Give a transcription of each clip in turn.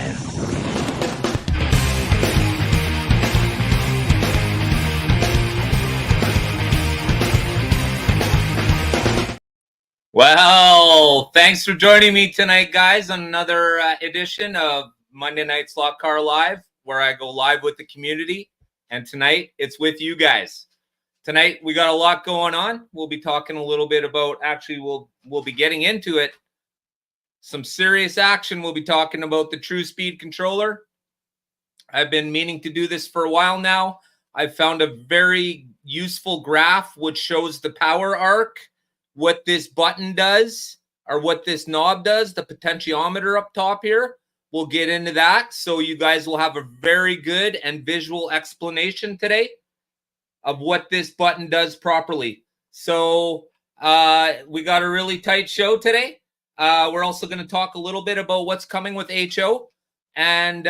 live. Well, thanks for joining me tonight, guys, on another edition of Monday Night Slot Car Live, where I go live with the community. And tonight, it's with you guys. Tonight, we got a lot going on. We'll be talking a little bit about, actually, we'll be getting into it. Some serious action. We'll be talking about the Truspeed controller. I've been meaning to do this for a while now. I've found a very useful graph which shows the power arc, what this button does, or what this knob does, the potentiometer up top here. We'll get into that, so you guys will have a very good and visual explanation today of what this button does properly. So we got a really tight show today. We're also going to talk a little bit about what's coming with HO. And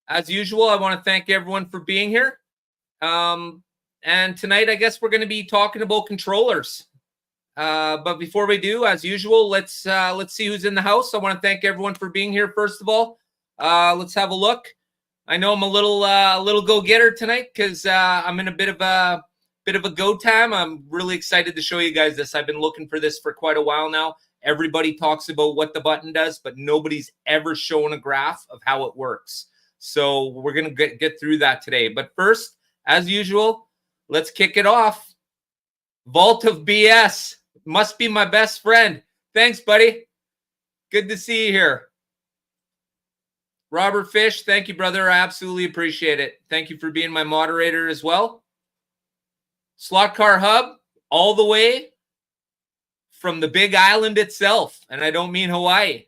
as usual, I want to thank everyone for being here. And tonight, I guess we're going to be talking about controllers. But before we do, as usual, let's see who's in the house. I want to thank everyone for being here. First of all, let's have a look. I know I'm a little go-getter tonight because I'm in a bit of a go time. I'm really excited to show you guys this. I've been looking for this for quite a while now. Everybody talks about what the button does, but nobody's ever shown a graph of how it works. So we're going to get through that today. But first, as usual, let's kick it off. Vault of BS must be my best friend. Thanks, buddy. Good to see you here. Robert Fish, thank you, brother. I absolutely appreciate it. Thank you for being my moderator as well. Slot Car Hub, all the way from the Big Island itself. And I don't mean Hawaii.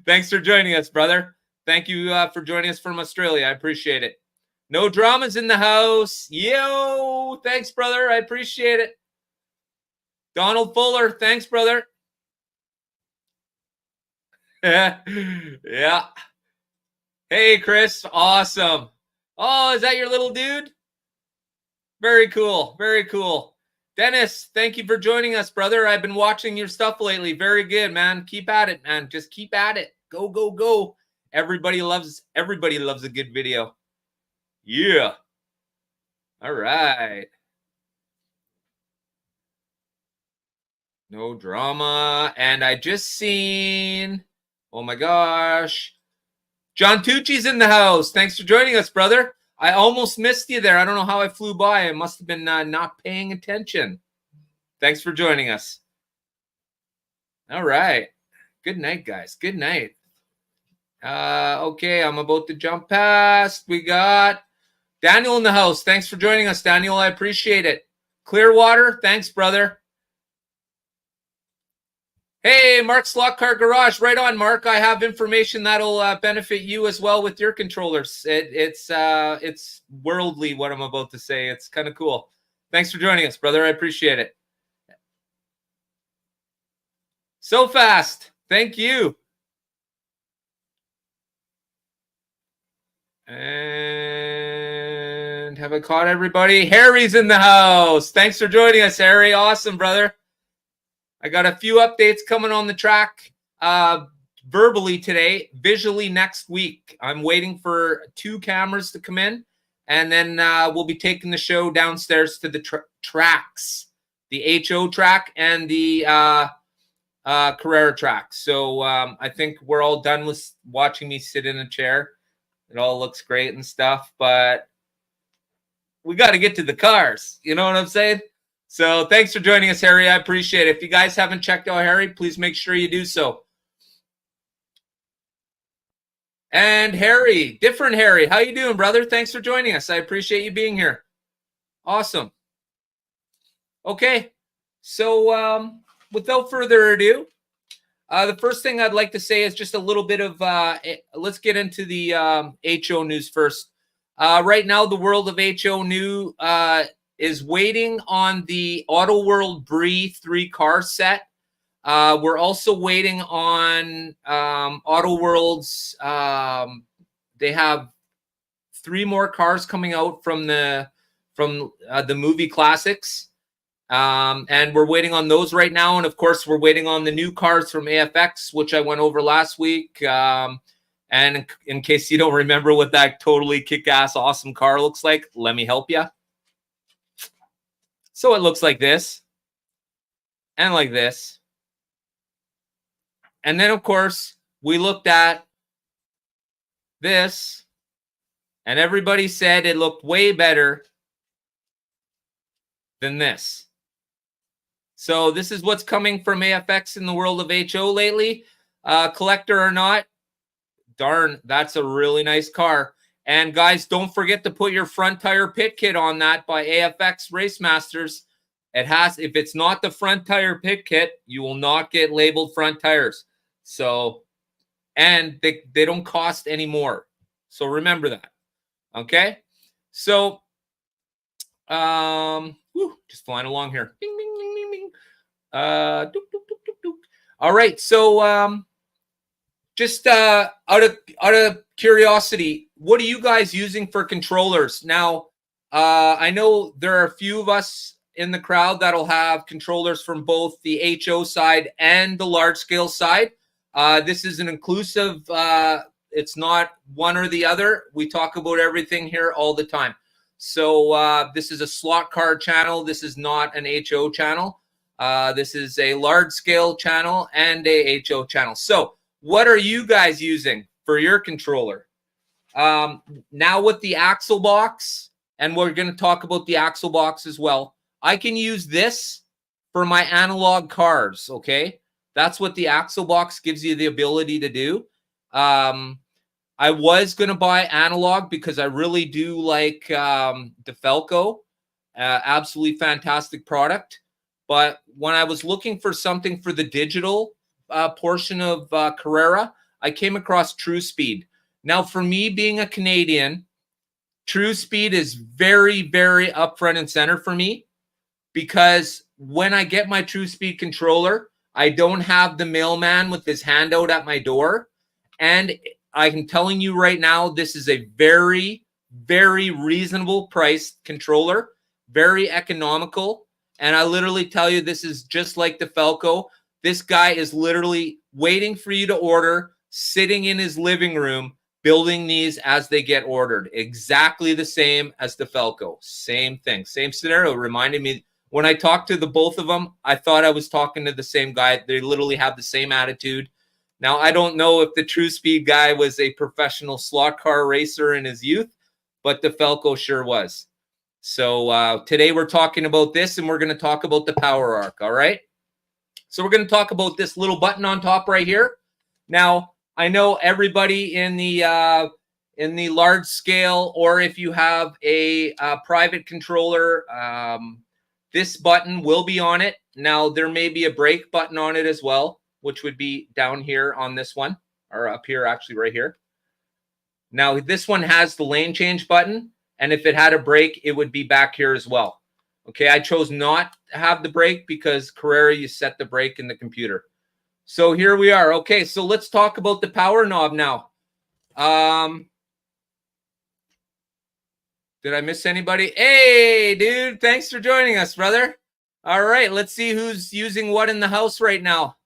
Thanks for joining us, brother. Thank you for joining us from Australia. I appreciate it. No dramas in the house. Yo, thanks, brother. I appreciate it. Donald Fuller, thanks, brother. Yeah. Hey, Chris. Awesome. Oh, is that your little dude? Very cool. Very cool. Dennis, thank you for joining us, brother. I've been watching your stuff lately. Very good, man. Keep at it, man. Just keep at it. Go, go, go. Everybody loves a good video. Yeah. All right. No drama. And I just seen, oh my gosh, John Tucci's in the house. Thanks for joining us, brother. I almost missed you there. I don't know how I flew by. I must have been not paying attention. Thanks for joining us. All right. Good night, guys. Good night. Okay, I'm about to jump past. We got Daniel in the house. Thanks for joining us, Daniel. I appreciate it. Clearwater, thanks, brother. Hey, Mark, Slot Car Garage. Right on, Mark. I have information that'll benefit you as well with your controllers. It's worldly what I'm about to say. It's kind of cool. Thanks for joining us, brother. I appreciate it. So fast. Thank you. And have I caught everybody? Harry's in the house. Thanks for joining us, Harry. Awesome, brother. I got a few updates coming on the track verbally today, visually next week. I'm waiting for 2 cameras to come in, and then we'll be taking the show downstairs to the tracks, the HO track and the Carrera track. So I think we're all done with watching me sit in a chair. It all looks great and stuff, but we got to get to the cars. You know what I'm saying? So thanks for joining us, Harry. I appreciate it. If you guys haven't checked out Harry, please make sure you do so. And Harry, different Harry. How you doing, brother? Thanks for joining us. I appreciate you being here. Awesome. Okay. So without further ado, the first thing I'd like to say is just a little bit of, let's get into the HO news first. Right now, the world of HO new is waiting on the Auto World Brie 3 car set. We're also waiting on Auto World's, they have 3 more cars coming out from the movie classics. And we're waiting on those right now. And of course, we're waiting on the new cars from AFX, which I went over last week. And in case you don't remember what that totally kick-ass awesome car looks like, let me help you. So it looks like this and like this. And then, of course, we looked at this, and everybody said it looked way better than this. So this is what's coming from AFX in the world of HO lately. Collector or not, darn, that's a really nice car. And guys, don't forget to put your front tire pit kit on that by AFX Race Masters. It has, if it's not the front tire pit kit, you will not get labeled front tires. So, and they don't cost any more. So remember that. Okay. So, just flying along here. Ding, ding, ding, ding, ding. Dook, dook, dook, dook, dook. All right. So, just out of curiosity, what are you guys using for controllers? Now, I know there are a few of us in the crowd that'll have controllers from both the HO side and the large scale side. This is an inclusive, it's not one or the other. We talk about everything here all the time. So this is a slot car channel. This is not an HO channel. This is a large scale channel and a HO channel. So what are you guys using for your controller? Now with the axle box, and we're going to talk about the axle box as well. I can use this for my analog cars, okay? That's what the axle box gives you the ability to do. I was going to buy analog because I really do like DeFalco. Absolutely fantastic product. But when I was looking for something for the digital portion of Carrera, I came across Truspeed. Now, for me being a Canadian, Truspeed is very, very upfront and center for me, because when I get my Truspeed controller, I don't have the mailman with his hand out at my door. And I'm telling you right now, this is a very, very reasonable priced controller, very economical. And I literally tell you, this is just like the Falco. This guy is literally waiting for you to order, sitting in his living room, building these as they get ordered. Exactly the same as the Falco. Same thing, same scenario. Reminded me, when I talked to the both of them, I thought I was talking to the same guy. They literally have the same attitude. Now, I don't know if the Truspeed guy was a professional slot car racer in his youth, but the Falco sure was. So today we're talking about this, and we're going to talk about the Power Arc, all right? So we're going to talk about this little button on top right here. Now, I know everybody in the large scale, or if you have a private controller, this button will be on it. Now, there may be a brake button on it as well, which would be down here on this one, or up here, actually right here. Now, this one has the lane change button, and if it had a brake, it would be back here as well. Okay, I chose not to have the brake because Carrera, you set the brake in the computer. So here we are. Okay, so let's talk about the power knob now. Did I miss anybody? Hey, dude, thanks for joining us, brother. All right, let's see who's using what in the house right now.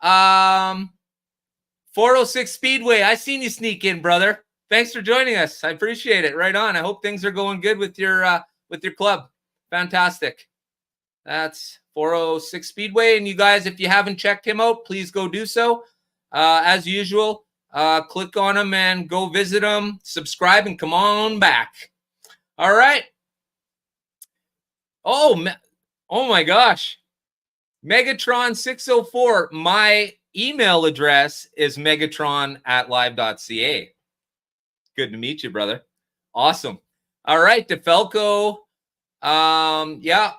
406 Speedway, I seen you sneak in, brother. Thanks for joining us. I appreciate it. Right on. I hope things are going good with your club. Fantastic. That's 406 Speedway. And you guys, if you haven't checked him out, please go do so. As usual, click on him and go visit him, subscribe, and come on back. All right. Oh my gosh. Megatron604. My email address is megatron@live.ca. Good to meet you, brother. Awesome. All right, DeFalco. Yeah.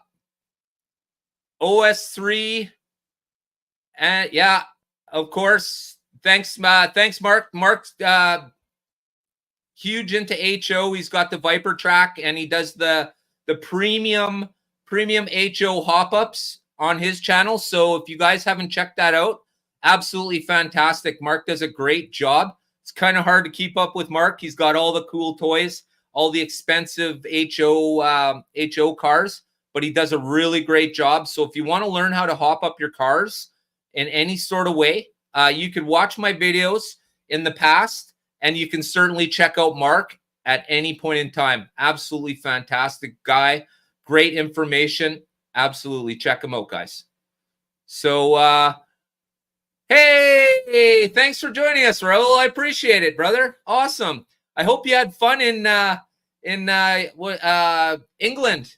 OS3. And yeah, of course. Thanks, Mark. Mark's huge into HO. He's got the Viper track, and he does the premium HO hop-ups on his channel. So if you guys haven't checked that out, absolutely fantastic. Mark does a great job. It's kind of hard to keep up with Mark. He's got all the cool toys, all the expensive HO cars, but he does a really great job. So if you want to learn how to hop up your cars in any sort of way, you could watch my videos in the past, and you can certainly check out Mark at any point in time. Absolutely fantastic guy. Great information. Absolutely. Check him out, guys. So, hey, thanks for joining us, Raul. I appreciate it, brother. Awesome. I hope you had fun in England.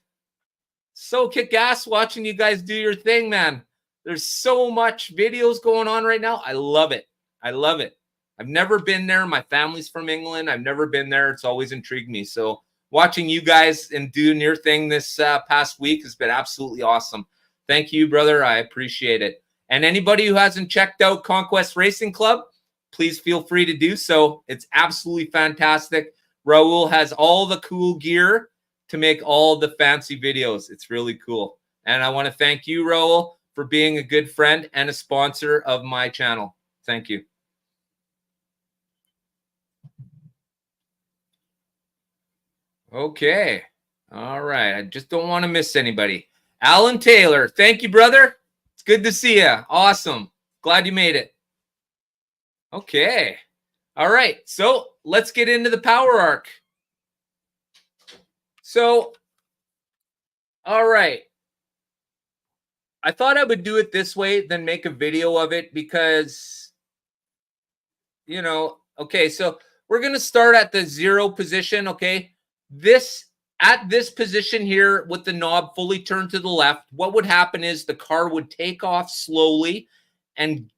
So kick ass watching you guys do your thing, man. There's so much videos going on right now. I love it. I love it. I've never been there. My family's from England. I've never been there. It's always intrigued me. So watching you guys and doing your thing this past week has been absolutely awesome. Thank you, brother. I appreciate it. And anybody who hasn't checked out Conquest Racing Club, please feel free to do so. It's absolutely fantastic. Raul has all the cool gear to make all the fancy videos. It's really cool. And I want to thank you, Raul, for being a good friend and a sponsor of my channel. Thank you. Okay. All right. I just don't want to miss anybody. Alan Taylor, thank you, brother. It's good to see you. Awesome. Glad you made it. Okay. All right. So let's get into the power arc. So, all right. I thought I would do it this way, then make a video of it because, you know, okay, so we're going to start at the 0 position, okay? At this position here with the knob fully turned to the left, what would happen is the car would take off slowly and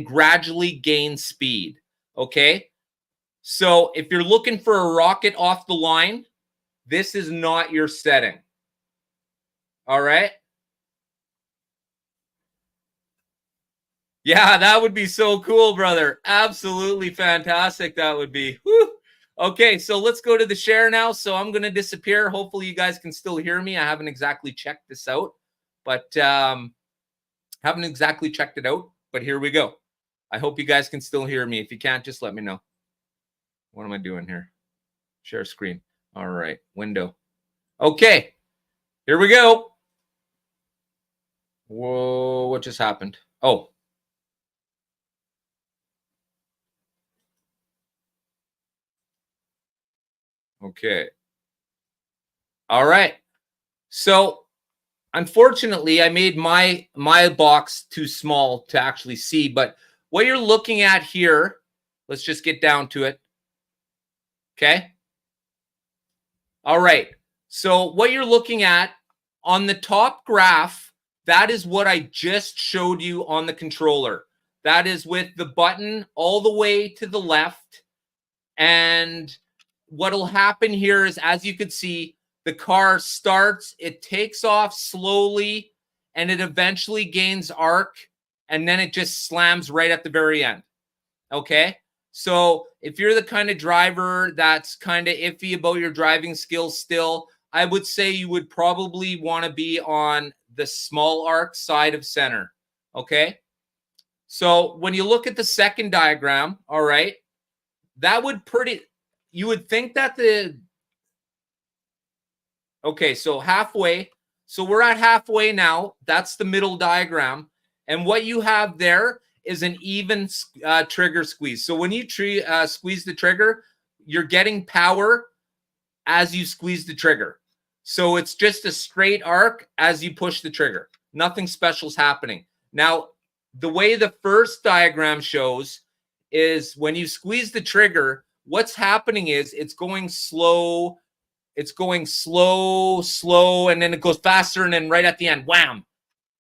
gradually gain speed, okay? So if you're looking for a rocket off the line, this is not your setting. All right? Yeah, that would be so cool, brother. Absolutely fantastic that would be. Woo. Okay, so let's go to the share now. So I'm going to disappear. Hopefully you guys can still hear me. I haven't exactly checked this out, but haven't exactly checked it out. But here we go. I hope you guys can still hear me. If you can't, just let me know. What am I doing here? Share screen. All right, window. Okay, here we go. Whoa, what just happened? Oh. Okay. All right. So unfortunately, I made my box too small to actually see, but what you're looking at here, let's just get down to it. Okay. All right. So what you're looking at on the top graph, that is what I just showed you on the controller. That is with the button all the way to the left. And what'll happen here is, as you can see, the car starts, it takes off slowly, and it eventually gains arc, and then it just slams right at the very end. Okay? So if you're the kind of driver that's kind of iffy about your driving skills still, I would say you would probably want to be on the small arc side of center. Okay? So when you look at the second diagram, all right, that would you would think that okay, so halfway. So we're at halfway now. That's the middle diagram. And what you have there is an even trigger squeeze. So when you squeeze the trigger, you're getting power as you squeeze the trigger. So it's just a straight arc as you push the trigger. Nothing special is happening. Now, the way the first diagram shows is when you squeeze the trigger, what's happening is it's going slow. It's going slow, slow, and then it goes faster. And then right at the end, wham,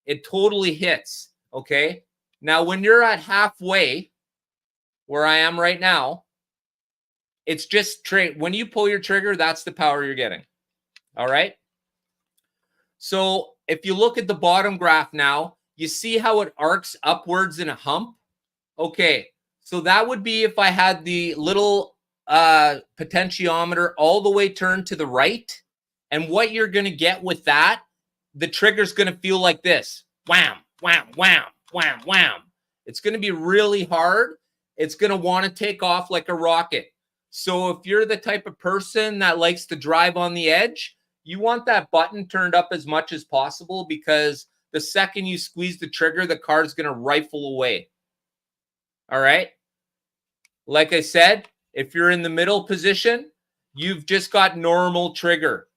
it totally hits. Okay. Now, when you're at halfway, where I am right now, it's just straight. When you pull your trigger, that's the power you're getting. All right. So if you look at the bottom graph now, you see how it arcs upwards in a hump. Okay. So that would be if I had the little potentiometer all the way turned to the right. And what you're going to get with that, the trigger's going to feel like this. Wham, wham, wham, wham, wham. It's going to be really hard. It's going to want to take off like a rocket. So if you're the type of person that likes to drive on the edge, you want that button turned up as much as possible, because the second you squeeze the trigger, the car is going to rifle away. All right. Like I said, if you're in the middle position, you've just got normal trigger.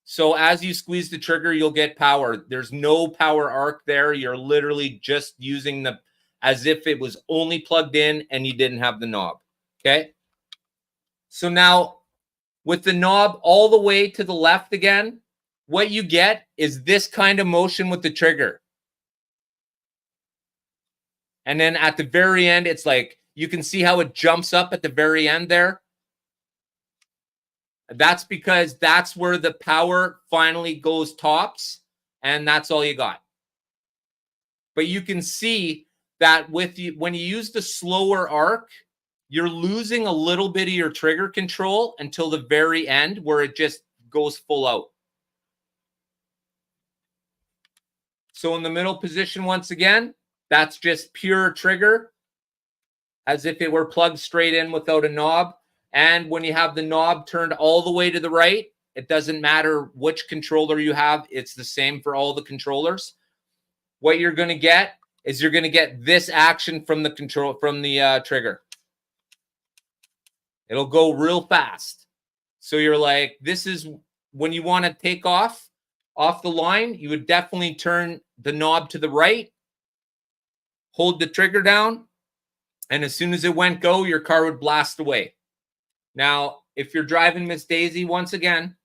So as you squeeze the trigger, you'll get power. There's no power arc there. You're literally just using the, as if it was only plugged in and you didn't have the knob. Okay. So now with the knob all the way to the left again, what you get is this kind of motion with the trigger. And then at the very end, it's like, you can see how it jumps up at the very end there. That's because that's where the power finally goes tops, and that's all you got. But you can see that with you, when you use the slower arc, you're losing a little bit of your trigger control until the very end, where it just goes full out. So in the middle position, once again, that's just pure trigger, as if it were plugged straight in without a knob. And when you have the knob turned all the way to the right, it doesn't matter which controller you have. It's the same for all the controllers. What you're going to get is you're going to get this action from the control, from the trigger. It'll go real fast. So you're like, this is when you want to take off the line, you would definitely turn the knob to the right, hold the trigger down, and as soon as it went go, your car would blast away. Now, if you're driving Miss Daisy, once again,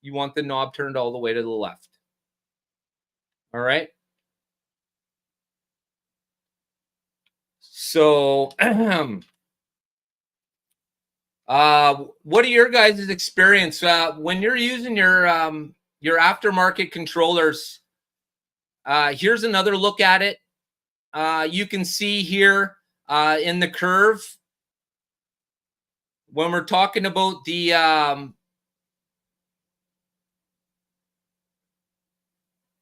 you want the knob turned all the way to the left. All right. So, what are your guys' experience when you're using your aftermarket controllers? Here's another look at it. You can see here in the curve, when we're talking about the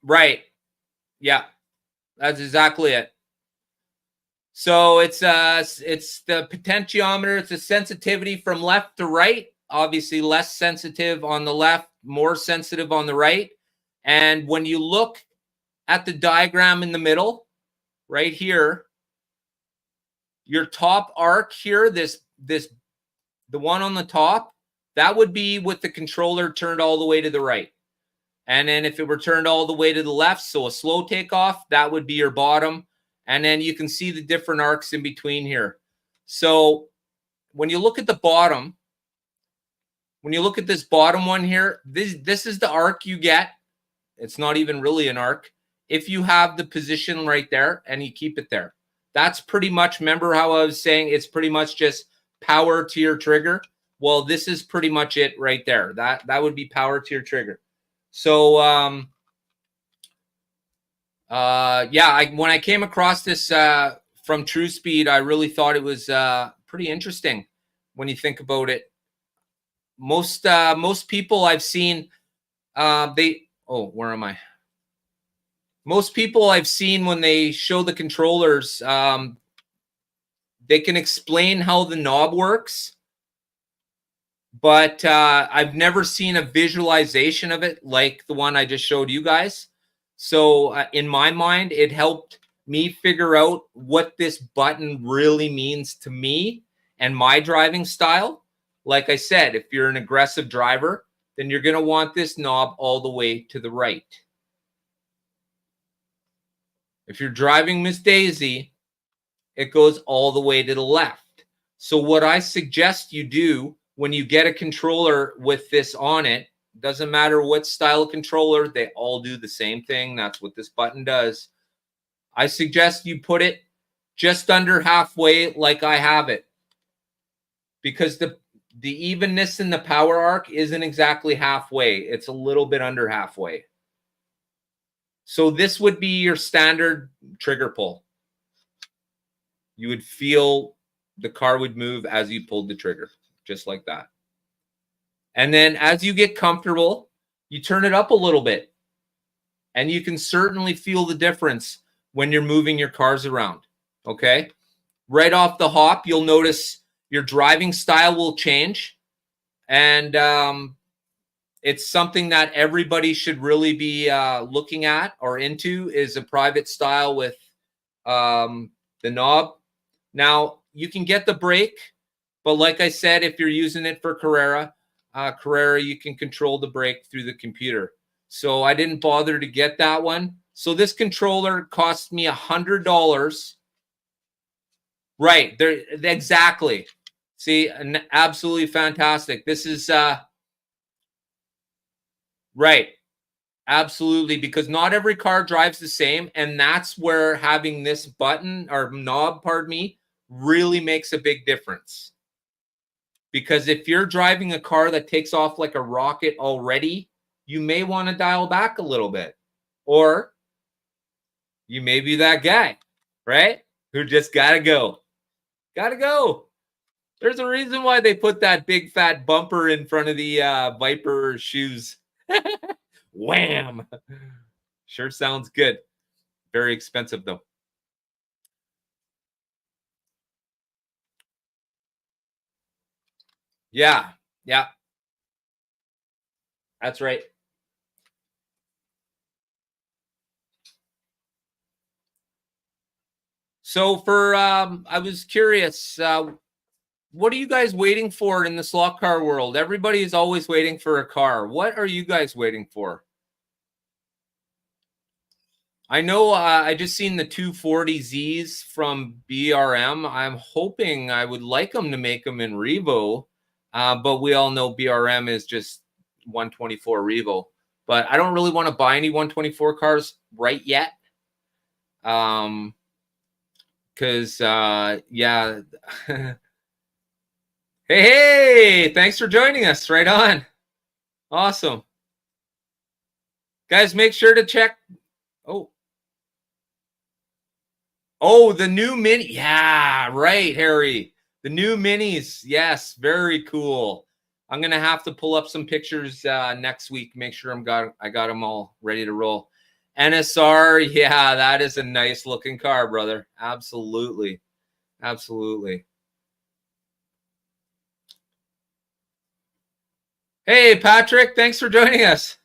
right, yeah, that's exactly it. So it's the potentiometer. It's a sensitivity from left to right. Obviously, less sensitive on the left, more sensitive on the right. And when you look at the diagram in the middle, right here, your top arc here, the one on the top, that would be with the controller turned all the way to the right. And then if it were turned all the way to the left, so a slow takeoff, that would be your bottom. And then you can see the different arcs in between here. So when you look at the bottom, when you look at this bottom one here, this is the arc you get. It's not even really an arc. If you have the position right there and you keep it there, that's pretty much, remember how I was saying it's pretty much just power to your trigger? Well, this is pretty much it right there. That would be power to your trigger. So, yeah, when I came across this from Truspeed, I really thought it was pretty interesting when you think about it. Most people I've seen, where am I? Most people I've seen, when they show the controllers, they can explain how the knob works, but I've never seen a visualization of it like the one I just showed you guys. So in my mind, it helped me figure out what this button really means to me and my driving style. Like I said, if you're an aggressive driver, then you're going to want this knob all the way to the right. If you're driving Miss Daisy, it goes all the way to the left. So what I suggest you do when you get a controller with this on it, doesn't matter what style of controller, they all do the same thing. That's what this button does. I suggest you put it just under halfway like I have it, because the evenness in the power arc isn't exactly halfway. It's a little bit under halfway. So this would be your standard trigger pull. You would feel the car would move as you pulled the trigger, just like that. And then as you get comfortable, you turn it up a little bit. And you can certainly feel the difference when you're moving your cars around, okay? Right off the hop, you'll notice your driving style will change. And it's something that everybody should really be looking at or into, is a private style with the knob. Now, you can get the brake, but like I said, if you're using it for Carrera, you can control the brake through the computer. So I didn't bother to get that one. So this controller cost me $100. Right there, exactly. See, absolutely fantastic. This is right. Absolutely, because not every car drives the same, and that's where having this button or knob, pardon me, really makes a big difference. Because if you're driving a car that takes off like a rocket already, you may want to dial back a little bit. Or you may be that guy, right? Who just gotta go. Gotta go. There's a reason why they put that big fat bumper in front of the Viper shoes. Wham! Sure sounds good. Very expensive though. Yeah, yeah, that's right. So for I was curious, what are you guys waiting for in the slot car world? Everybody is always waiting for a car. What are you guys waiting for? I know I just seen the 240Zs from BRM. I'm hoping, I would like them to make them in Revo, but we all know BRM is just 124 Revo. But I don't really want to buy any 124 cars right yet. Because yeah. Hey, hey, thanks for joining us. Right on. Awesome. Guys, make sure to check. Oh, oh, the new mini. Yeah, right, Harry. The new minis. Yes, very cool. I'm gonna have to pull up some pictures next week. Make sure I got them all ready to roll. NSR, yeah, that is a nice looking car, brother. Absolutely, absolutely. Hey, Patrick, thanks for joining us.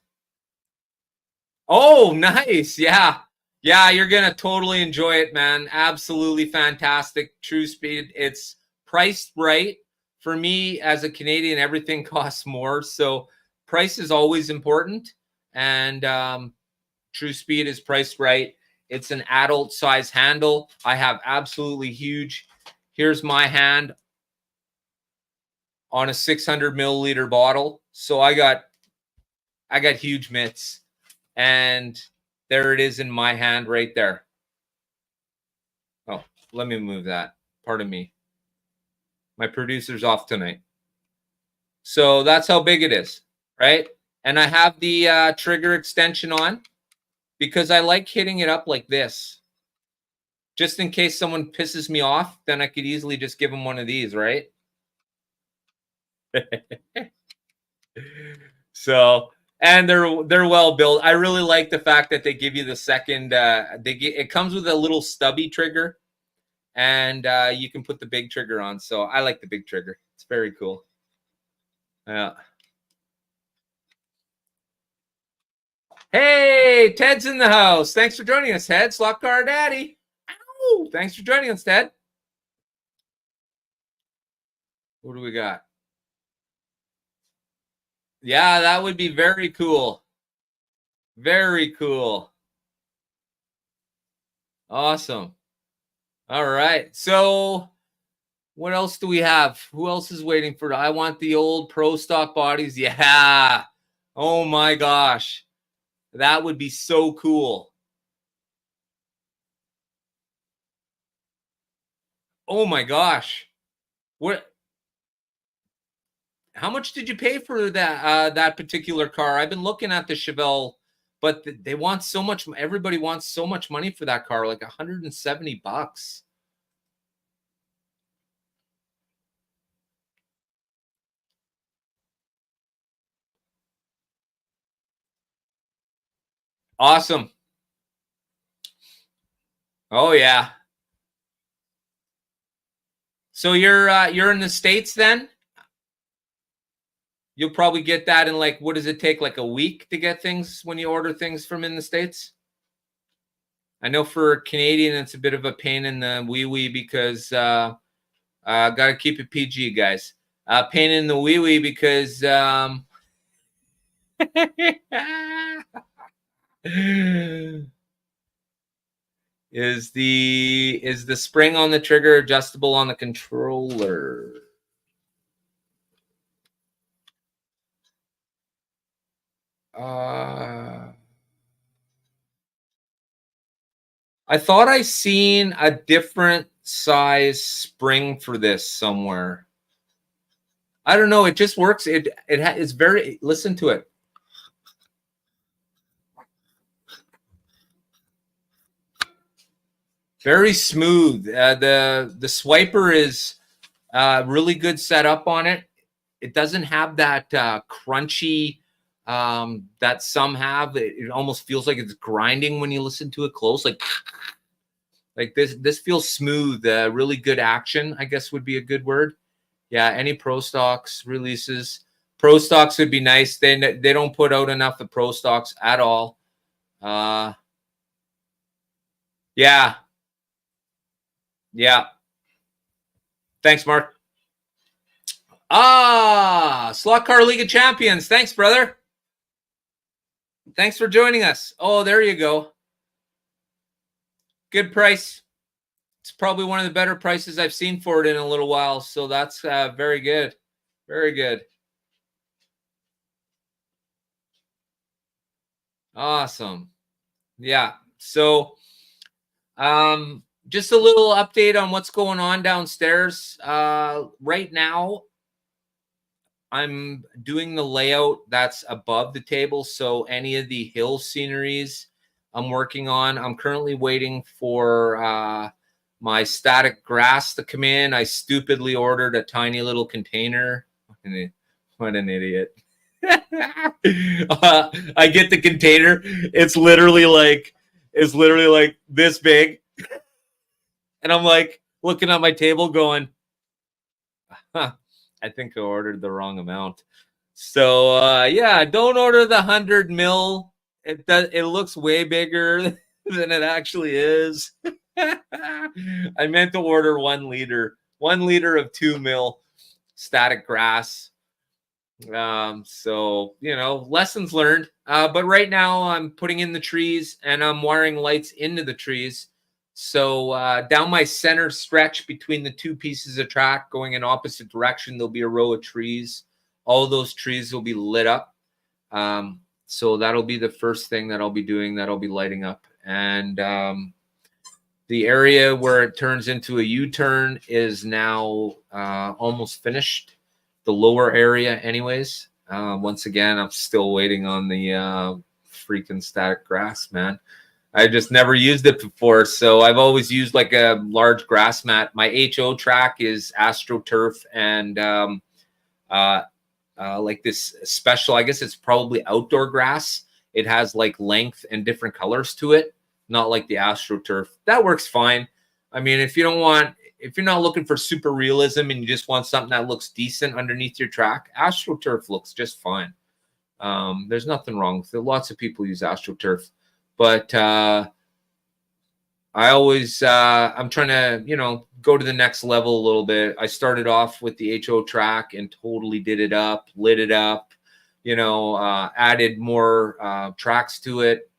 Oh, nice. Yeah. Yeah, you're going to totally enjoy it, man. Absolutely fantastic. Truspeed. It's priced right. For me, as a Canadian, everything costs more. So price is always important. And Truspeed is priced right. It's an adult size handle. I have absolutely huge. Here's my hand on a 600 milliliter bottle. So I got huge mitts. And there it is in my hand right there. Oh, let me move that. Pardon me. My producer's off tonight. So that's how big it is, right? And I have the trigger extension on because I like hitting it up like this. Just in case someone pisses me off, then I could easily just give them one of these, right? So, and they're well built. I really like the fact that they give you the second. It comes with a little stubby trigger, and you can put the big trigger on. So I like the big trigger. It's very cool. Yeah. Hey, Ted's in the house. Thanks for joining us, Ted. Slot Car Daddy. Ow! Thanks for joining us, Ted. What do we got? Yeah, that would be very cool. Very cool. Awesome. All right. So what else do we have? Who else is waiting for? I want the old pro stock bodies. Yeah. Oh my gosh. That would be so cool. Oh my gosh. What? How much did you pay for that particular car? I've been looking at the Chevelle, but they want so much. Everybody wants so much money for that car, like $170. Awesome. Oh yeah. So you're in the States then? You'll probably get that in like, what does it take? Like a week to get things when you order things from in the States? I know for Canadian, it's a bit of a pain in the wee because got to keep it PG, guys. Pain in the wee because is the spring on the trigger adjustable on the controller? I thought I seen a different size spring for this somewhere. I don't know. It just works. It's very. Listen to it. Very smooth. The swiper is really good setup on it. It doesn't have that crunchy that some have. It almost feels like it's grinding when you listen to it close. Like this feels smooth. Really good action, I guess would be a good word. Yeah, any Pro Stocks releases. Pro Stocks would be nice. They don't put out enough of Pro Stocks at all. Yeah. Yeah. Thanks, Mark. Slot Car League of Champions. Thanks, brother. Thanks for joining us. Oh, there you go. Good price. It's probably one of the better prices I've seen for it in a little while. So that's very good. Very good. Awesome. Yeah. So just a little update on what's going on downstairs. Right now, I'm doing the layout that's above the table. So any of the hill sceneries I'm working on. I'm currently waiting for my static grass to come in. I stupidly ordered a tiny little container. What an idiot. I get the container. It's literally like this big. And I'm like looking at my table going, huh, I think I ordered the wrong amount. So yeah, don't order the 100 mil. It looks way bigger than it actually is. I meant to order 1 liter of 2 mil static grass. So lessons learned. But right now I'm putting in the trees and I'm wiring lights into the trees. So down my center stretch between the two pieces of track going in opposite direction, there'll be a row of trees. All those trees will be lit up. So that'll be the first thing that I'll be doing, that I'll be lighting up. And the area where it turns into a U-turn is now almost finished. The lower area anyways. Once again, I'm still waiting on the freaking static grass, man. I just never used it before. So I've always used like a large grass mat. My HO track is AstroTurf and like this special, I guess it's probably outdoor grass. It has like length and different colors to it, not like the AstroTurf. That works fine. I mean, if you're not looking for super realism and you just want something that looks decent underneath your track, AstroTurf looks just fine. There's nothing wrong with it. Lots of people use AstroTurf, but I always I'm trying to go to the next level a little bit. I started off with the HO track and totally did it up, lit it up, added more tracks to it.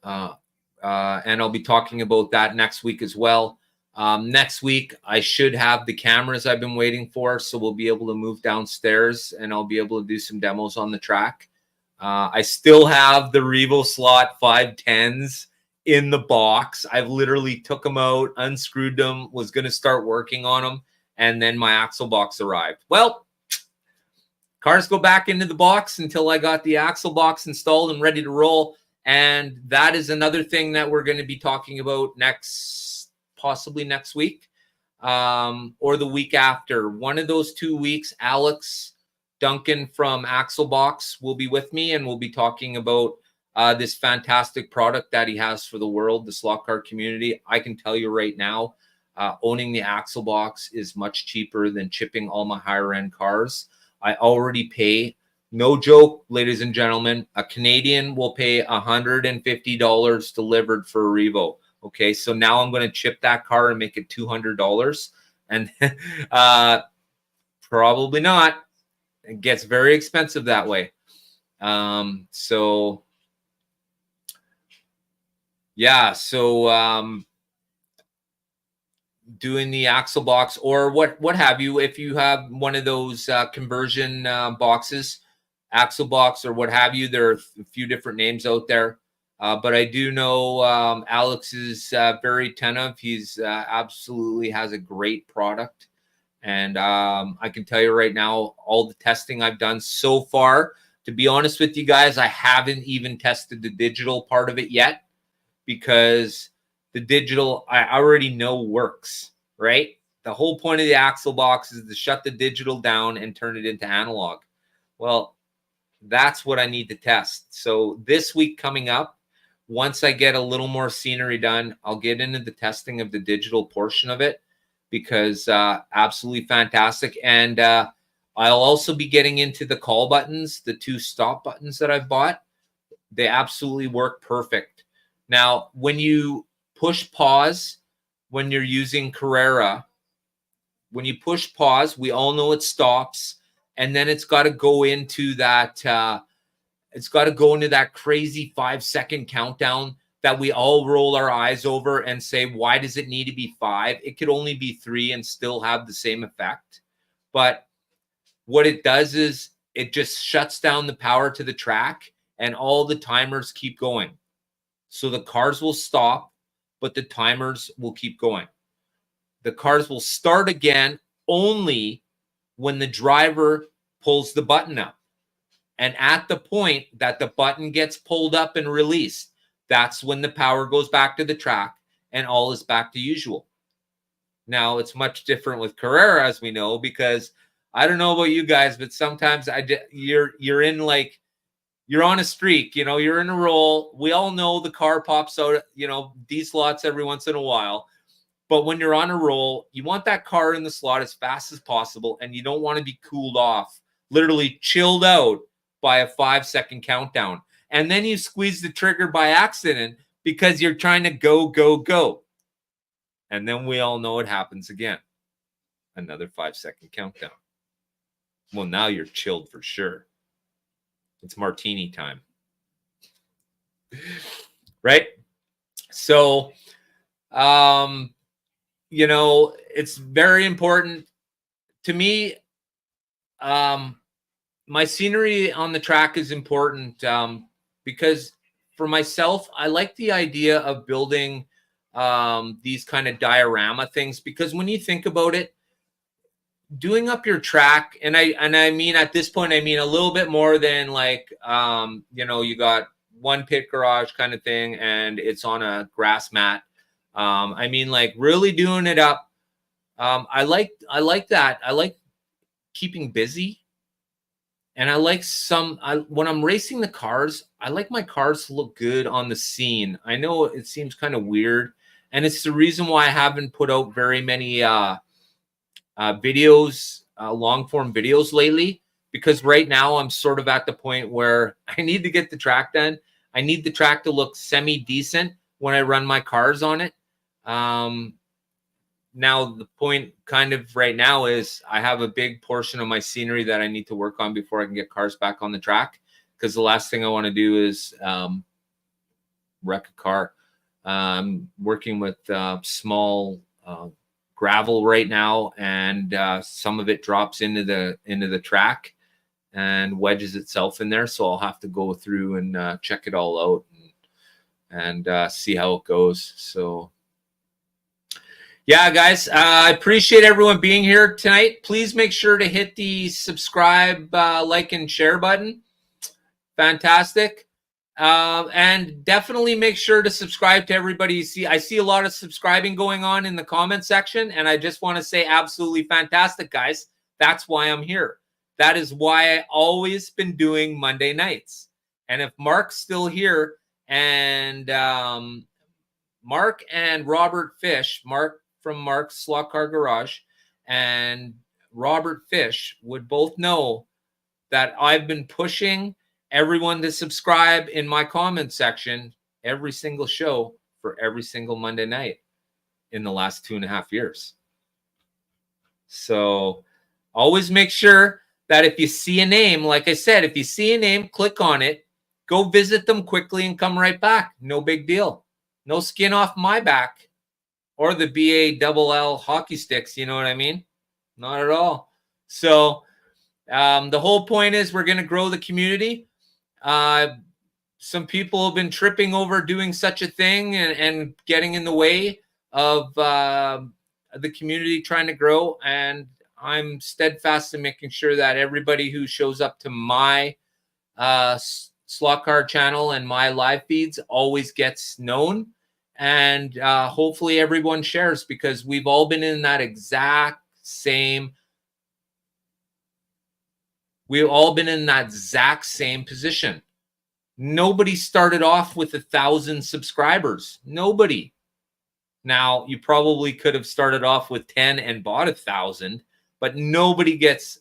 And I'll be talking about that next week as well. Next week, I should have the cameras I've been waiting for, so we'll be able to move downstairs and I'll be able to do some demos on the track. I still have the Revo Slot 510s in the box. I've literally took them out, unscrewed them, was going to start working on them, and then my axle box arrived. Well, cars go back into the box until I got the axle box installed and ready to roll. And that is another thing that we're going to be talking about possibly next week or the week after. One of those 2 weeks, Alex Duncan from Axlebox will be with me, and we'll be talking about this fantastic product that he has for the world, the slot car community. I can tell you right now, owning the Axlebox is much cheaper than chipping all my higher end cars. I already pay, no joke, ladies and gentlemen, a Canadian will pay $150 delivered for a Revo. Okay, so now I'm going to chip that car and make it $200. And probably not. It gets very expensive that way. So yeah, so doing the axle box or what have you, if you have one of those conversion boxes, axle box or what have you, there are a few different names out there. But I do know Alex is very attentive. He's absolutely has a great product. And I can tell you right now, all the testing I've done so far, to be honest with you guys, I haven't even tested the digital part of it yet, because the digital I already know works, right? The whole point of the axle box is to shut the digital down and turn it into analog. Well, that's what I need to test. So this week coming up, once I get a little more scenery done, I'll get into the testing of the digital portion of it, because absolutely fantastic. And I'll also be getting into the call buttons, the 2 stop buttons that I've bought. They absolutely work perfect. Now, when you push pause, when you're using Carrera, when you push pause, we all know it stops, and then it's got to go into that crazy 5-second countdown that we all roll our eyes over and say, why does it need to be 5? It could only be 3 and still have the same effect. But what it does is it just shuts down the power to the track, and all the timers keep going. So the cars will stop, but the timers will keep going. The cars will start again only when the driver pulls the button up. And at the point that the button gets pulled up and released, that's when the power goes back to the track and all is back to usual. Now, it's much different with Carrera, as we know, because I don't know about you guys, but sometimes you're in like, you're on a streak, you know, you're in a roll. We all know the car pops out, you know, these slots every once in a while. But when you're on a roll, you want that car in the slot as fast as possible, and you don't want to be cooled off, literally chilled out by a 5-second countdown. And then you squeeze the trigger by accident because you're trying to go. And then we all know it happens again. Another 5-second countdown. Well, now you're chilled for sure. It's martini time. Right? So, you know, it's very important to me. My scenery on the track is important because for myself, I like the idea of building these kind of diorama things, because when you think about it, doing up your track, and I mean, at this point, I mean a little bit more than like, you know, you got one pit garage kind of thing and it's on a grass mat. I mean, like really doing it up. I like that. I like keeping busy. And I like when I'm racing the cars, I like my cars to look good on the scene. I know it seems kind of weird, and it's the reason why I haven't put out very many videos, long form videos lately, because right now I'm sort of at the point where I need to get the track done. I need the track to look semi decent when I run my cars on it. Now, the point kind of right now is I have a big portion of my scenery that I need to work on before I can get cars back on the track, because the last thing I want to do is wreck a car. I'm working with small gravel right now, and some of it drops into the track and wedges itself in there. So I'll have to go through and check it all out and see how it goes. So yeah, guys, I appreciate everyone being here tonight. Please make sure to hit the subscribe, like, and share button. Fantastic. And definitely make sure to subscribe to everybody you see. I see a lot of subscribing going on in the comment section, and I just want to say absolutely fantastic, guys. That's why I'm here. That is why I always been doing Monday nights. And if Mark's still here, and Mark and Robert Fish, Mark from Mark's Slot Car Garage, and Robert Fish would both know that I've been pushing everyone to subscribe in my comment section every single show for every single Monday night in the last 2.5 years. So always make sure that if you see a name, like I said, if you see a name, click on it, go visit them quickly and come right back. No big deal. No skin off my back or the BALL hockey sticks. You know what I mean? Not at all. So the whole point is we're going to grow the community. Some people have been tripping over doing such a thing and getting in the way of the community trying to grow. And I'm steadfast in making sure that everybody who shows up to my slot car channel and my live feeds always gets known. And hopefully everyone shares, because we've all been in that exact same position. Nobody started off with 1,000 subscribers. Nobody. Now, you probably could have started off with 10 and bought 1,000, but nobody gets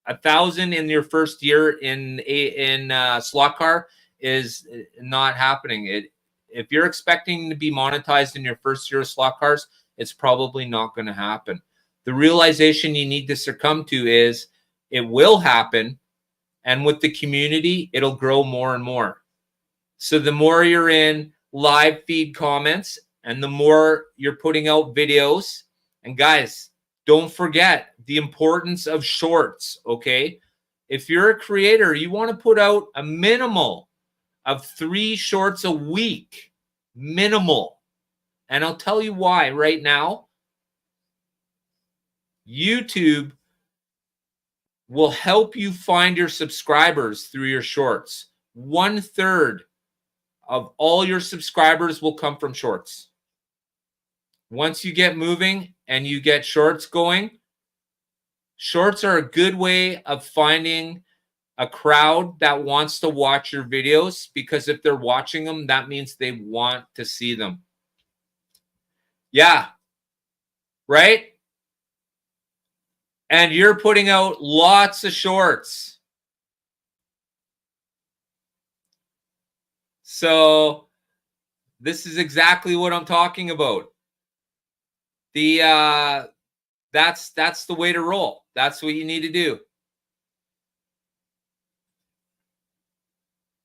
1,000 in your first year in slot car is not happening. If you're expecting to be monetized in your first year of slot cars, it's probably not going to happen. The realization you need to succumb to is it will happen, and with the community, it'll grow more and more. So the more you're in live feed comments and the more you're putting out videos, and guys, don't forget the importance of shorts, okay? If you're a creator, you want to put out a minimal of 3 shorts a week. Minimal. And I'll tell you why right now. YouTube will help you find your subscribers through your shorts. 1/3 of all your subscribers will come from shorts. Once you get moving and you get shorts going, shorts are a good way of finding a crowd that wants to watch your videos, because if they're watching them, that means they want to see them. Yeah. Right? And you're putting out lots of shorts. So this is exactly what I'm talking about. That's the way to roll. That's what you need to do.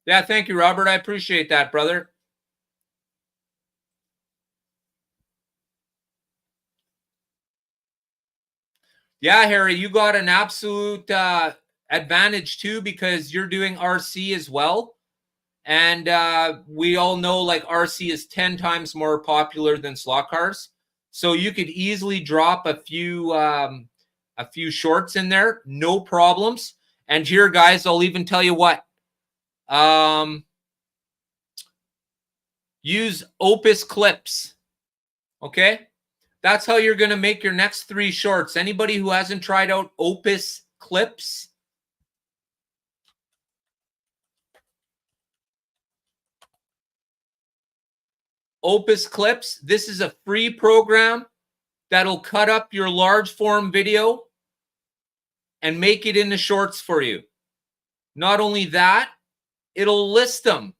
Yeah, thank you, Robert. I appreciate that, brother. Yeah, Harry, you got an absolute advantage too, because you're doing RC as well. And we all know like RC is 10 times more popular than slot cars. So you could easily drop a few shorts in there, no problems. And here, guys, I'll even tell you what. Use Opus clips. Okay? That's how you're going to make your next 3 shorts. Anybody who hasn't tried out Opus clips, this is a free program that'll cut up your large form video and make it into shorts for you. Not only that, it'll list them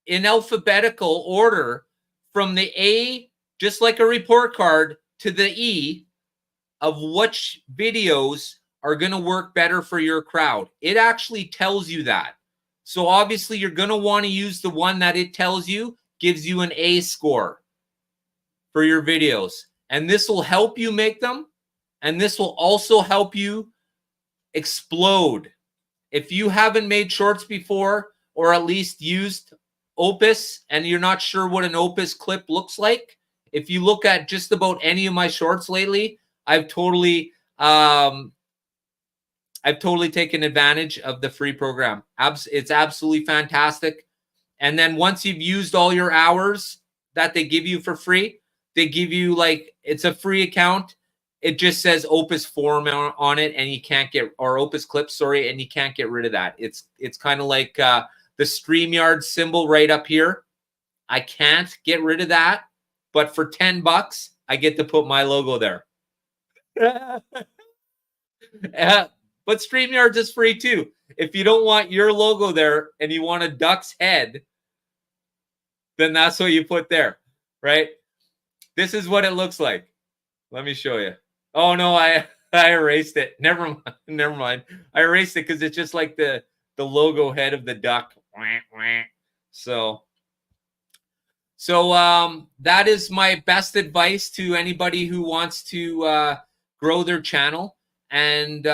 in alphabetical order from the A, just like a report card, to the E of which videos are going to work better for your crowd. It actually tells you that. So obviously you're going to want to use the one that it tells you gives you an A score for your videos. And this will help you make them. And this will also help you explode. If you haven't made shorts before, or at least used Opus, and you're not sure what an Opus clip looks like, if you look at just about any of my shorts lately, I've totally taken advantage of the free program. It's absolutely fantastic. And then once you've used all your hours that they give you for free, they give you like, it's a free account. It just says Opus form on it, and you can't get, or Opus clips, sorry, and you can't get rid of that. It's kind of like the StreamYard symbol right up here. I can't get rid of that, but for $10, I get to put my logo there. But StreamYard's is free too. If you don't want your logo there and you want a duck's head, then that's what you put there, right? This is what it looks like. Let me show you. Oh no, I erased it. Never mind. Never mind. I erased it because it's just like the logo head of the duck. So that is my best advice to anybody who wants to grow their channel. And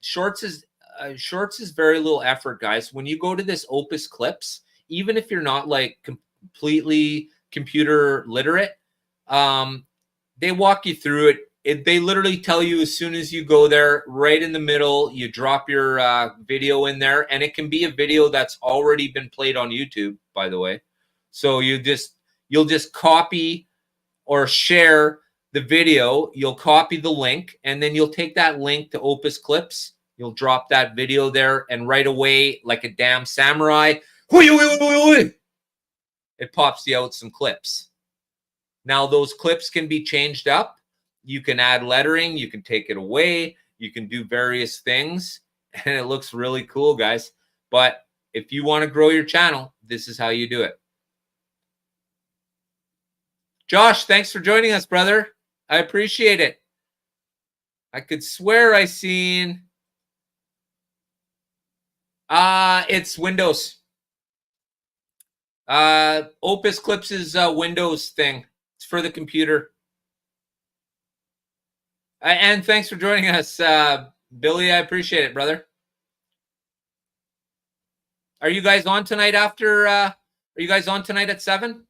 shorts is very little effort, guys. When you go to this Opus Clips, even if you're not like completely computer literate, they walk you through it. They literally tell you as soon as you go there, right in the middle, you drop your video in there, and it can be a video that's already been played on YouTube, by the way. So you'll just copy or share the video. You'll copy the link, and then you'll take that link to Opus Clips. You'll drop that video there, and right away, like a damn samurai, it pops you out some clips. Now, those clips can be changed up. You can add lettering. You can take it away. You can do various things, and it looks really cool, guys. But if you want to grow your channel, this is how you do it. Josh, thanks for joining us, brother. I appreciate it. I could swear I seen... it's Windows. Opus Clips is a Windows thing. It's for the computer. And thanks for joining us, Billy. I appreciate it, brother. Are you guys on tonight after... are you guys on tonight at 7?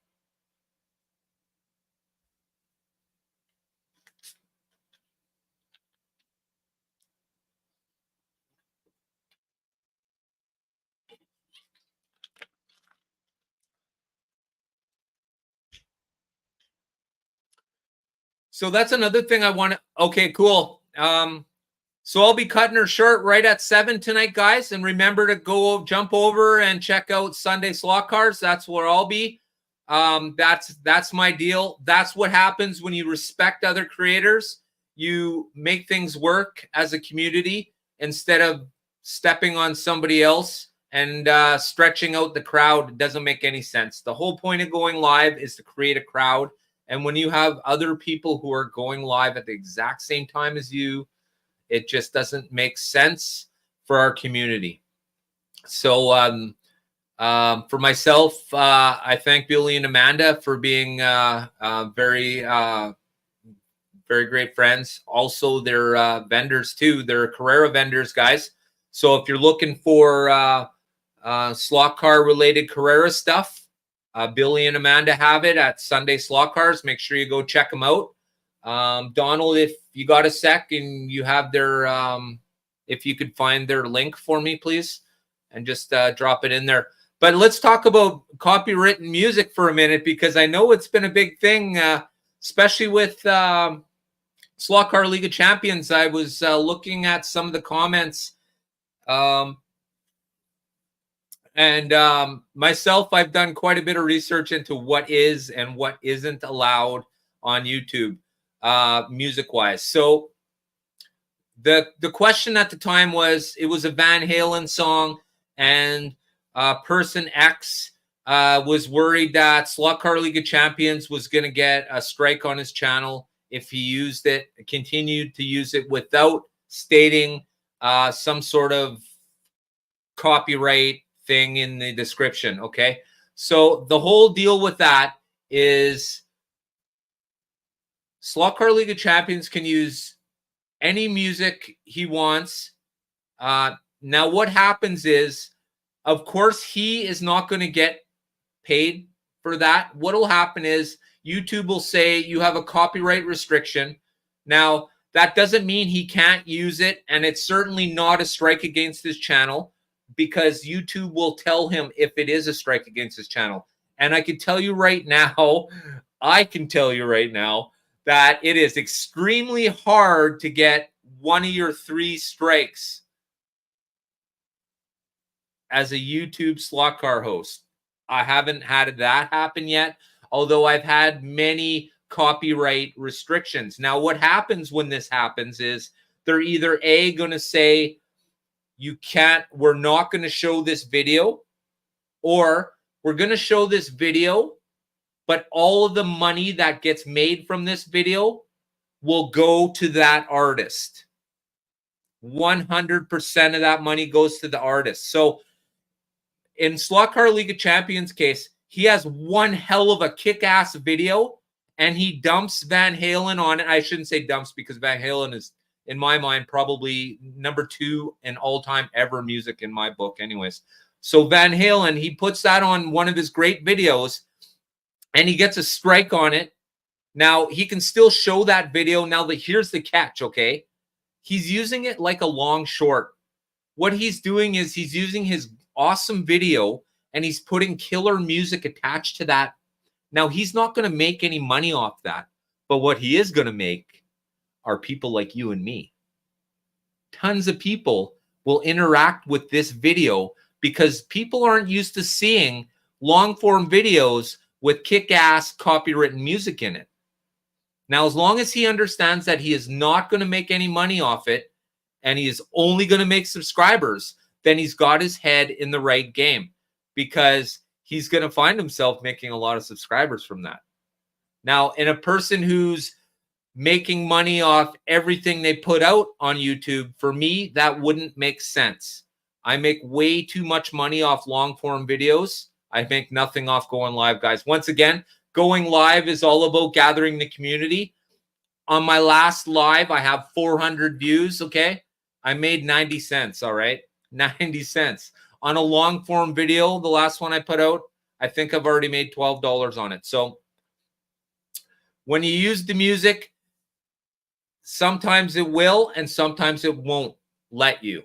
So that's another thing I want to... Okay, cool. So I'll be cutting her short right at 7 tonight, guys. And remember to go jump over and check out Sunday Slot Cars. That's where I'll be. That's my deal. That's what happens when you respect other creators. You make things work as a community instead of stepping on somebody else and stretching out the crowd. It doesn't make any sense. The whole point of going live is to create a crowd. And when you have other people who are going live at the exact same time as you, it just doesn't make sense for our community. So for myself, I thank Billy and Amanda for being very great friends. Also, they're vendors too. They're Carrera vendors, guys. So if you're looking for slot car related Carrera stuff, Billy and Amanda have it at Sunday Slot Cars. Make sure you go check them out. Donald, if you got a sec and you have their, if you could find their link for me, please, and just drop it in there. But let's talk about copywritten music for a minute, because I know it's been a big thing, especially with Slot Car League of Champions. I was looking at some of the comments. Myself, I've done quite a bit of research into what is and what isn't allowed on YouTube, music-wise. So the question at the time was, it was a Van Halen song, and person X was worried that Slot Car League of Champions was going to get a strike on his channel if he continued to use it without stating some sort of copyright thing in the description. Okay, so the whole deal with that is Slot Car League of Champions can use any music he wants. Now what happens is, of course, he is not going to get paid for that. What will happen is YouTube will say you have a copyright restriction. Now that doesn't mean he can't use it, and it's certainly not a strike against his channel, because YouTube will tell him if it is a strike against his channel. And I can tell you right now, that it is extremely hard to get one of your 3 strikes as a YouTube slot car host. I haven't had that happen yet, although I've had many copyright restrictions. Now, what happens when this happens is they're either A, going to say, we're not going to show this video, or we're going to show this video, but all of the money that gets made from this video will go to that artist. 100% of that money goes to the artist. So in Slot Car League of Champions case, he has one hell of a kick-ass video, and he dumps Van Halen on it. I shouldn't say dumps, because Van Halen is, in my mind, probably number 2 in all-time ever music in my book anyways. So Van Halen, he puts that on one of his great videos, and he gets a strike on it. Now, he can still show that video. Now, here's the catch, okay? He's using it like a long short. What he's doing is he's using his awesome video, and he's putting killer music attached to that. Now, he's not going to make any money off that, but what he is going to make are people like you and me. Tons of people will interact with this video because people aren't used to seeing long-form videos with kick-ass copywritten music in it. Now, as long as he understands that he is not going to make any money off it, and he is only going to make subscribers, then he's got his head in the right game, because he's going to find himself making a lot of subscribers from that. Now, in a person who's making money off everything they put out on YouTube, for me, that wouldn't make sense. I make way too much money off long-form videos. I make nothing off going live, guys. Once again, going live is all about gathering the community. On my last live, I have 400 views, okay? I made 90 cents, all right? 90 cents. On a long-form video, the last one I put out, I think I've already made $12 on it. So when you use the music, sometimes it will and sometimes it won't let you.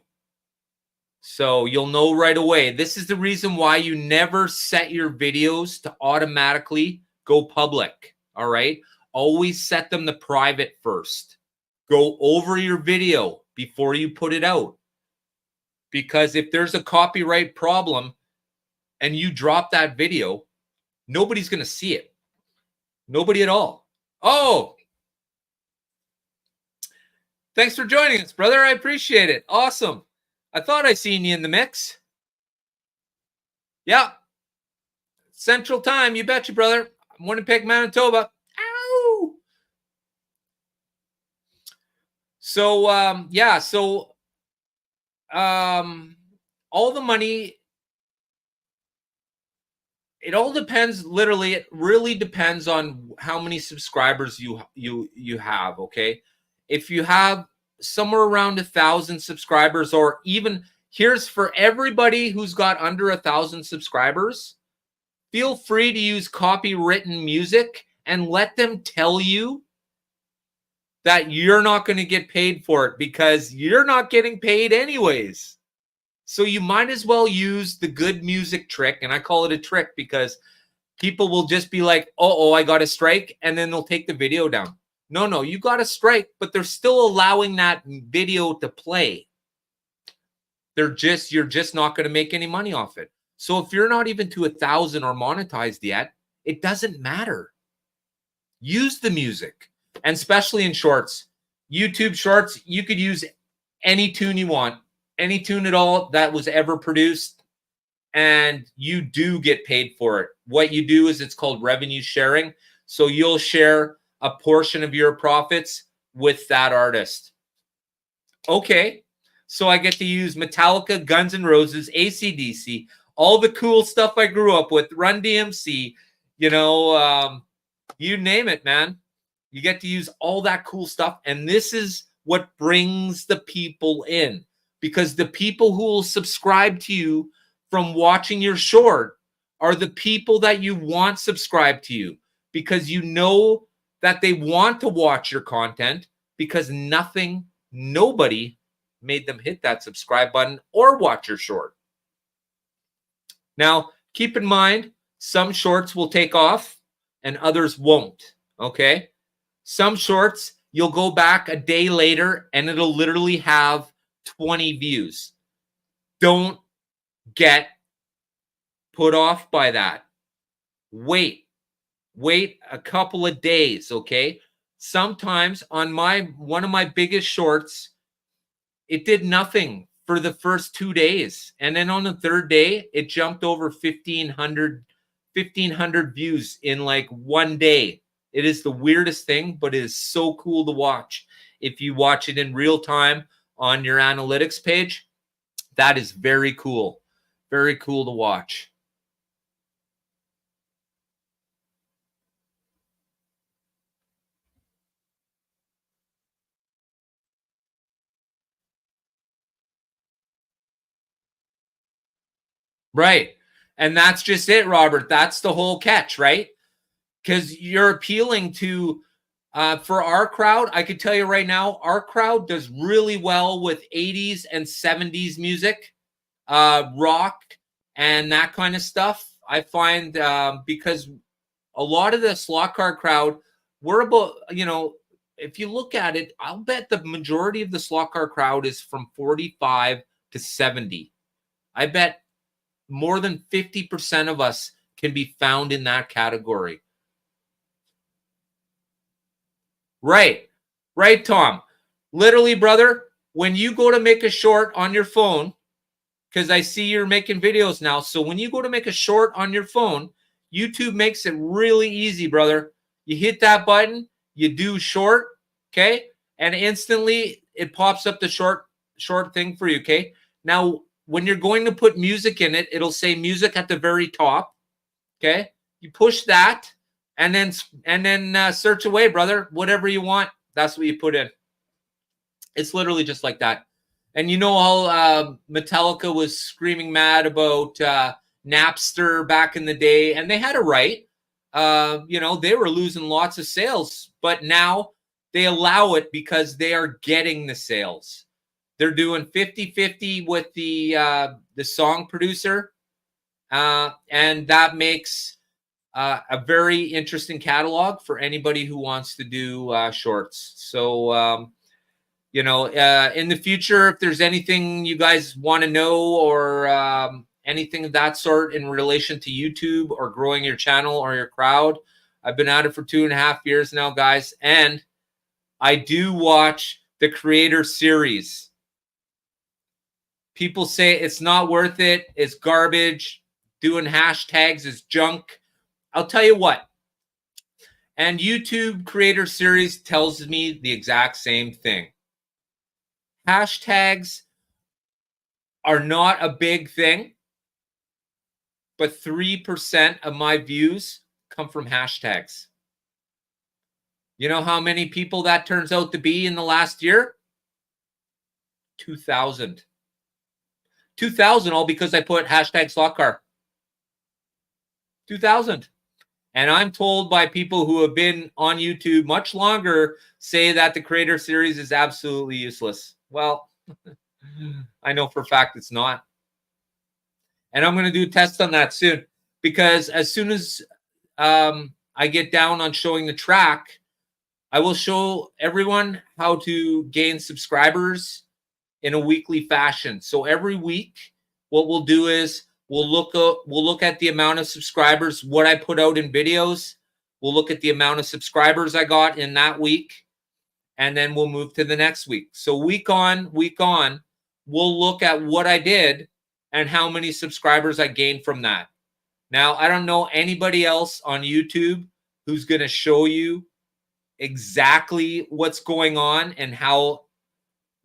So you'll know right away. This is the reason why you never set your videos to automatically go public, all right? Always set them to private first. Go over your video before you put it out. Because if there's a copyright problem and you drop that video, nobody's going to see it. Nobody at all. Oh, thanks for joining us, brother. I appreciate it. Awesome. I thought I seen you in the mix. Yeah. Central Time. You betcha, brother. Winnipeg, Manitoba. Ow. So, yeah. So, all the money, it all depends. Literally, it really depends on how many subscribers you have. Okay, if you have somewhere around 1,000 subscribers, or even, here's for everybody who's got under 1,000 subscribers, feel free to use copywritten music and let them tell you that you're not going to get paid for it, because you're not getting paid anyways. So you might as well use the good music trick. And I call it a trick because people will just be like, oh, I got a strike. And then they'll take the video down. No, you got a strike, but they're still allowing that video to play. You're just not going to make any money off it. So if you're not even to 1,000 or monetized yet, it doesn't matter. Use the music. And especially in shorts, YouTube shorts, you could use any tune you want, any tune at all that was ever produced, and you do get paid for it. What you do is it's called revenue sharing. So you'll share a portion of your profits with that artist. Okay, so I get to use Metallica, Guns N' Roses, AC/DC, all the cool stuff I grew up with, Run DMC, you name it, man. You get to use all that cool stuff. And this is what brings the people in, because the people who will subscribe to you from watching your short are the people that you want subscribed to you, because you know that they want to watch your content, because nobody made them hit that subscribe button or watch your short. Now, keep in mind, some shorts will take off and others won't, okay? Some shorts, you'll go back a day later and it'll literally have 20 views. Don't get put off by that. Wait a couple of days, okay? Sometimes on one of my biggest shorts, it did nothing for the first 2 days. And then on the third day, it jumped over 1,500 views in like one day. It is the weirdest thing, but it is so cool to watch. If you watch it in real time on your analytics page, that is very cool. Very cool to watch. Right. And that's just it, Robert. That's the whole catch, right? Because you're appealing to, for our crowd, I could tell you right now, our crowd does really well with 80s and 70s music, rock, and that kind of stuff. I find because a lot of the slot car crowd, we're about, if you look at it, I'll bet the majority of the slot car crowd is from 45 to 70. I bet more than 50% of us can be found in that category. Right. Right, Tom. Literally, brother, when you go to make a short on your phone, because I see you're making videos now. So when you go to make a short on your phone, YouTube makes it really easy, brother. You hit that button, you do short, okay? And instantly it pops up the short thing for you, okay? Now, when you're going to put music in it, it'll say music at the very top, okay? You push that and then search away, brother. Whatever you want, that's what you put in. It's literally just like that. And you know how Metallica was screaming mad about Napster back in the day, and they had a right. They were losing lots of sales, but now they allow it because they are getting the sales. They're doing 50-50 with the song producer, and that makes a very interesting catalog for anybody who wants to do shorts. So, in the future, if there's anything you guys want to know or anything of that sort in relation to YouTube or growing your channel or your crowd, I've been at it for 2.5 years now, guys. And I do watch the creator series. People say it's not worth it. It's garbage. Doing hashtags is junk. I'll tell you what. And YouTube creator series tells me the exact same thing. Hashtags are not a big thing, but 3% of my views come from hashtags. You know how many people that turns out to be in the last year? 2,000. 2,000, all because I put hashtag slot car. 2,000. And I'm told by people who have been on YouTube much longer say that the creator series is absolutely useless. Well, I know for a fact it's not. And I'm going to do a test on that soon, because as soon as I get down on showing the track, I will show everyone how to gain subscribers in a weekly fashion. So every week, what we'll do is we'll look at the amount of subscribers, what I put out in videos. We'll look at the amount of subscribers I got in that week, and then we'll move to the next week. So week on, we'll look at what I did and how many subscribers I gained from that. Now, I don't know anybody else on YouTube who's going to show you exactly what's going on and how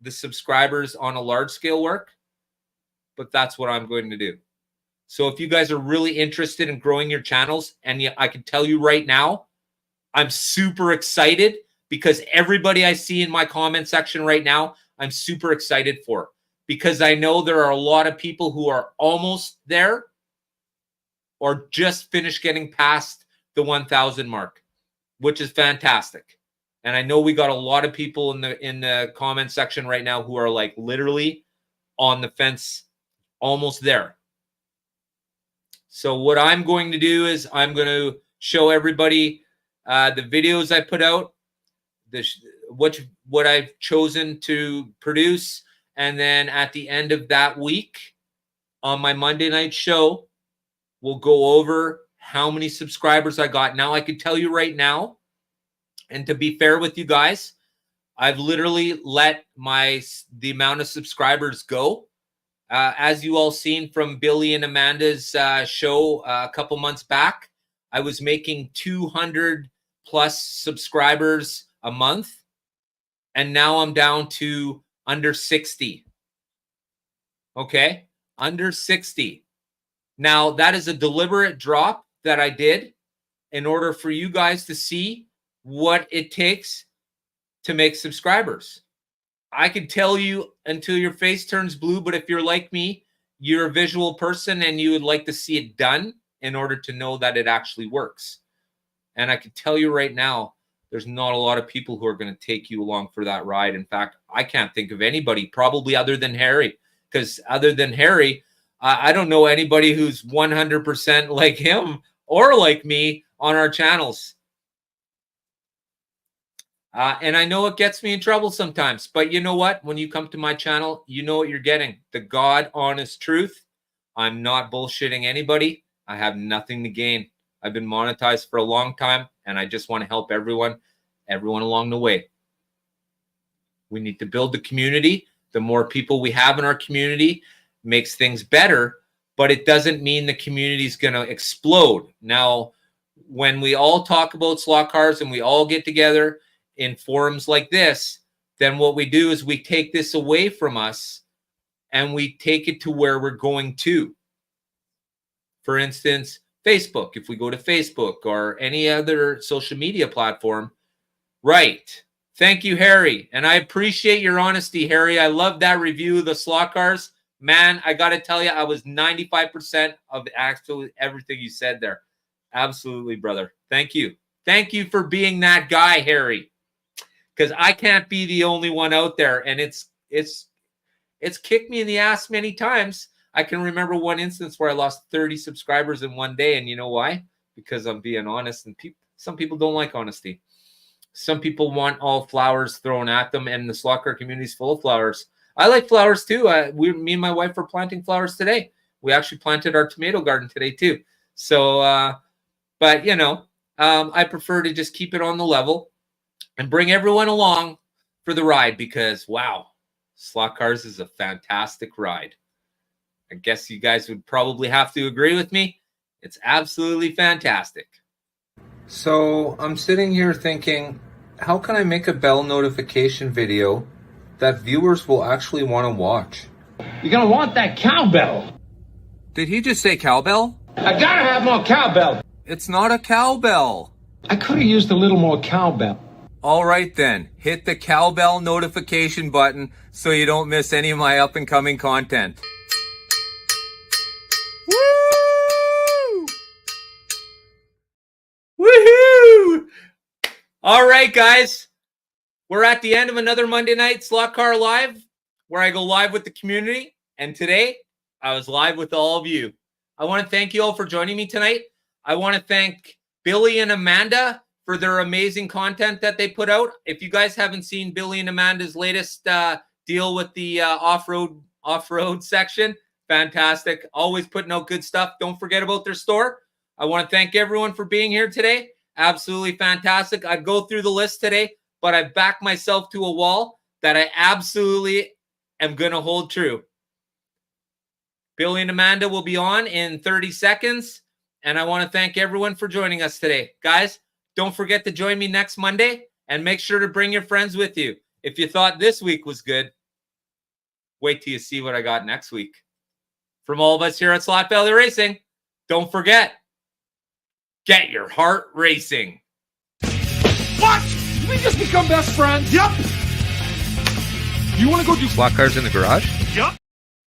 the subscribers on a large scale work, but that's what I'm going to do. So if you guys are really interested in growing your channels, and I can tell you right now, I'm super excited, because everybody I see in my comment section right now, I'm super excited for, because I know there are a lot of people who are almost there or just finished getting past the 1,000 mark, which is fantastic. And I know we got a lot of people in the comment section right now who are like literally on the fence, almost there. So what I'm going to do is I'm going to show everybody the videos I put out, what I've chosen to produce, and then at the end of that week on my Monday night show, we'll go over how many subscribers I got. Now, I can tell you right now, and to be fair with you guys, I've literally let the amount of subscribers go, As you all seen from Billy and Amanda's show a couple months back, I was making 200 plus subscribers a month. And now I'm down to under 60. Okay? Under 60. Now, that is a deliberate drop that I did in order for you guys to see what it takes to make subscribers. I could tell you until your face turns blue, but if you're like me, you're a visual person and you would like to see it done in order to know that it actually works. And I can tell you right now, there's not a lot of people who are going to take you along for that ride. In fact, I can't think of anybody, probably other than Harry, because other than Harry, I don't know anybody who's 100% like him or like me on our channels. And I know it gets me in trouble sometimes, but you know what? When you come to my channel, you know what you're getting. The God honest truth. I'm not bullshitting anybody. I have nothing to gain. I've been monetized for a long time, and I just want to help everyone along the way. We need to build the community. The more people we have in our community makes things better, but it doesn't mean the community is going to explode. Now, when we all talk about slot cars and we all get together in forums like this, then what we do is we take this away from us and we take it to where we're going to. For instance, Facebook, if we go to Facebook or any other social media platform. Right. Thank you, Harry. And I appreciate your honesty, Harry. I love that review of the slot cars. Man, I got to tell you, I was 95% of actually everything you said there. Absolutely, brother. Thank you. Thank you for being that guy, Harry. Because I can't be the only one out there. And it's kicked me in the ass many times. I can remember one instance where I lost 30 subscribers in one day. And you know why? Because I'm being honest. And some people don't like honesty. Some people want all flowers thrown at them. And the slot car community is full of flowers. I like flowers too. Me and my wife are planting flowers today. We actually planted our tomato garden today too. So, but you know, I prefer to just keep it on the level and bring everyone along for the ride because, wow, slot cars is a fantastic ride. I guess you guys would probably have to agree with me. It's absolutely fantastic. So I'm sitting here thinking, how can I make a bell notification video that viewers will actually want to watch? You're going to want that cowbell. Did he just say cowbell? I got to have more cowbell. It's not a cowbell. I could have used a little more cowbell. All right then, hit the cowbell notification button so you don't miss any of my up-and-coming content. Woo! Woohoo! All right, guys. We're at the end of another Monday Night Slot Car Live, where I go live with the community. And today, I was live with all of you. I want to thank you all for joining me tonight. I want to thank Billy and Amanda for their amazing content that they put out. If you guys haven't seen Billy and Amanda's latest deal with the off-road section, fantastic. Always putting out good stuff. Don't forget about their store. I want to thank everyone for being here today. Absolutely fantastic. I'd go through the list today, but I backed myself to a wall that I absolutely am going to hold true. Billy and Amanda will be on in 30 seconds, and I want to thank everyone for joining us today. Guys, don't forget to join me next Monday, and make sure to bring your friends with you. If you thought this week was good, wait till you see what I got next week. From all of us here at Slot Valley Racing, don't forget, get your heart racing. What? Did we just become best friends? Yep. You want to go do slot cars in the garage? Yep.